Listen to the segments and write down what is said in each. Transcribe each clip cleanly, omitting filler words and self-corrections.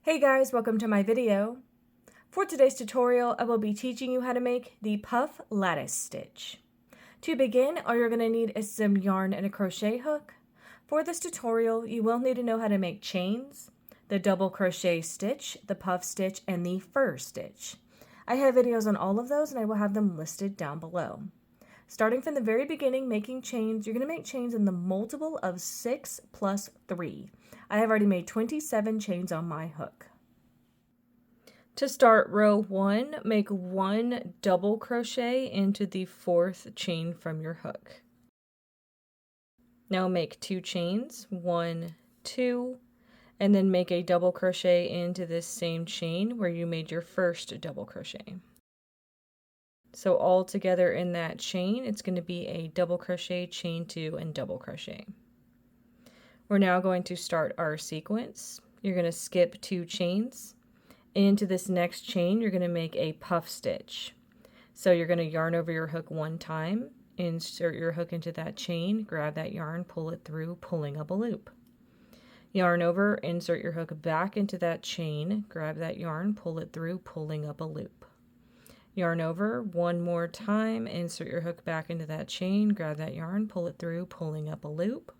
Hey guys, welcome to my video. For today's tutorial, I will be teaching you how to make the puff lattice stitch. To begin, all you're going to need is some yarn and a crochet hook. For this tutorial, you will need to know how to make chains, the double crochet stitch, the puff stitch, and the fur stitch. I have videos on all of those and I will have them listed down below. Starting from the very beginning, making chains, you're going to make chains in the multiple of 6 plus 3. I have already made 27 chains on my hook. To start row 1, make 1 double crochet into the 4th chain from your hook. Now make 2 chains, 1, 2, and then make a double crochet into this same chain where you made your first double crochet. So all together in that chain, it's going to be a double crochet, chain 2, and double crochet. We're now going to start our sequence. You're going to skip 2 chains. Into this next chain, you're going to make a puff stitch. So you're going to yarn over your hook 1 time, insert your hook into that chain, grab that yarn, pull it through, pulling up a loop. Yarn over, insert your hook back into that chain, grab that yarn, pull it through, pulling up a loop. Yarn over 1 more time, insert your hook back into that chain, grab that yarn, pull it through, pulling up a loop.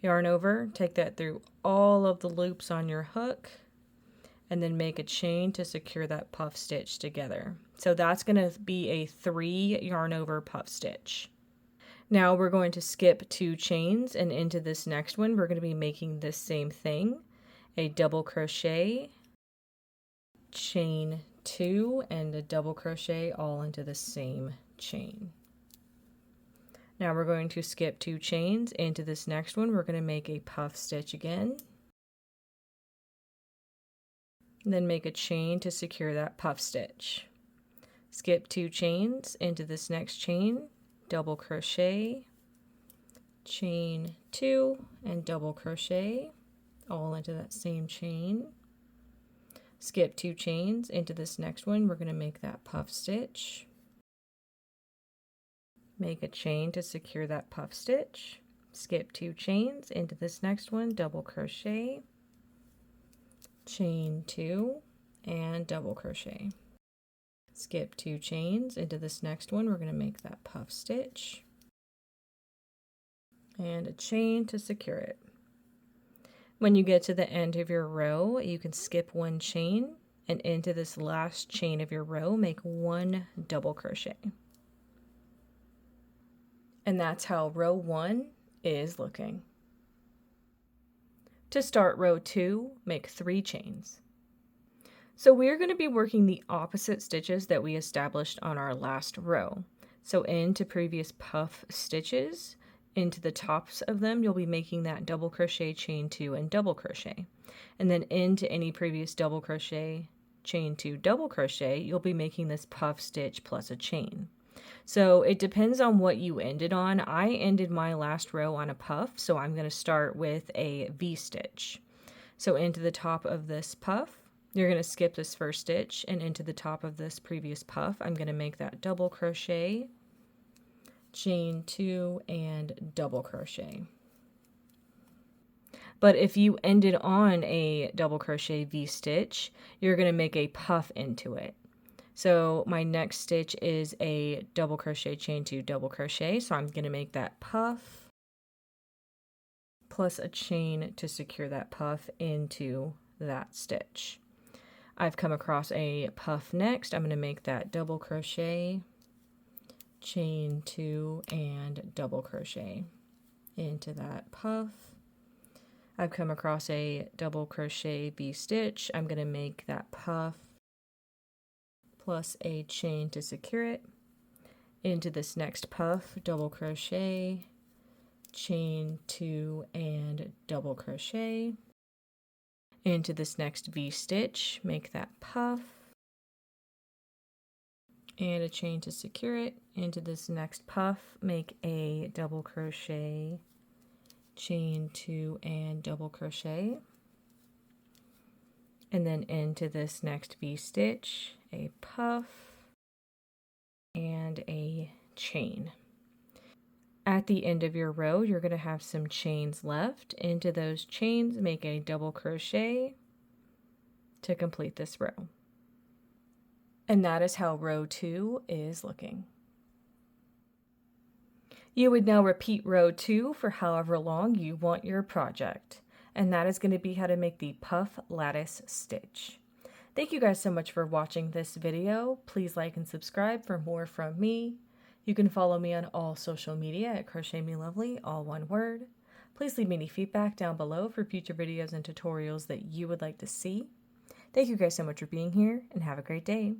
Yarn over, take that through all of the loops on your hook, and then make a chain to secure that puff stitch together. So that's going to be a 3 yarn over puff stitch. Now we're going to skip 2 chains, and into this next one we're going to be making this same thing, a double crochet, chain 2, and a double crochet all into the same chain. Now we're going to skip 2 chains. Into this next one we're going to make a puff stitch again, and then make a chain to secure that puff stitch. Skip 2 chains. Into this next chain, double crochet, chain 2, and double crochet all into that same chain. Skip 2 chains. Into this next one we're going to make that puff stitch, make a chain to secure that puff stitch. Skip 2 chains. Into this next one, double crochet, chain 2, and double crochet. Skip 2 chains. Into this next one we're going to make that puff stitch and a chain to secure it. When you get to the end of your row, you can skip 1 chain, and into this last chain of your row make 1 double crochet. And that's how row 1 is looking. To start row 2, make 3 chains. So we're going to be working the opposite stitches that we established on our last row. So into previous puff stitches, into the tops of them you'll be making that double crochet, chain 2, and double crochet. And then into any previous double crochet, chain 2, double crochet, you'll be making this puff stitch plus a chain. So it depends on what you ended on. I ended my last row on a puff, so I'm going to start with a V-stitch. So into the top of this puff, you're going to skip this first stitch, and into the top of this previous puff, I'm going to make that double crochet, chain 2, and double crochet. But if you ended on a double crochet V-stitch, you're going to make a puff into it. So my next stitch is a double crochet, chain 2, double crochet, so I'm going to make that puff plus a chain to secure that puff into that stitch. I've come across a puff next. I'm going to make that double crochet, chain 2, and double crochet into that puff. I've come across a double crochet V-stitch. I'm going to make that puff plus a chain to secure it into this next puff, double crochet, chain 2, and double crochet into this next V-stitch, make that puff and a chain to secure it. Into this next puff, make a double crochet, chain 2, and double crochet. And then into this next V-stitch, a puff and a chain. At the end of your row, you're going to have some chains left. Into those chains, make a double crochet, to complete this row. And that is how row 2 is looking. You would now repeat row 2 for however long you want your project. And that is going to be how to make the puff lattice stitch. Thank you guys so much for watching this video. Please like and subscribe for more from me. You can follow me on all social media at crochetmelovely, all one word. Please leave me any feedback down below for future videos and tutorials that you would like to see. Thank you guys so much for being here, and have a great day.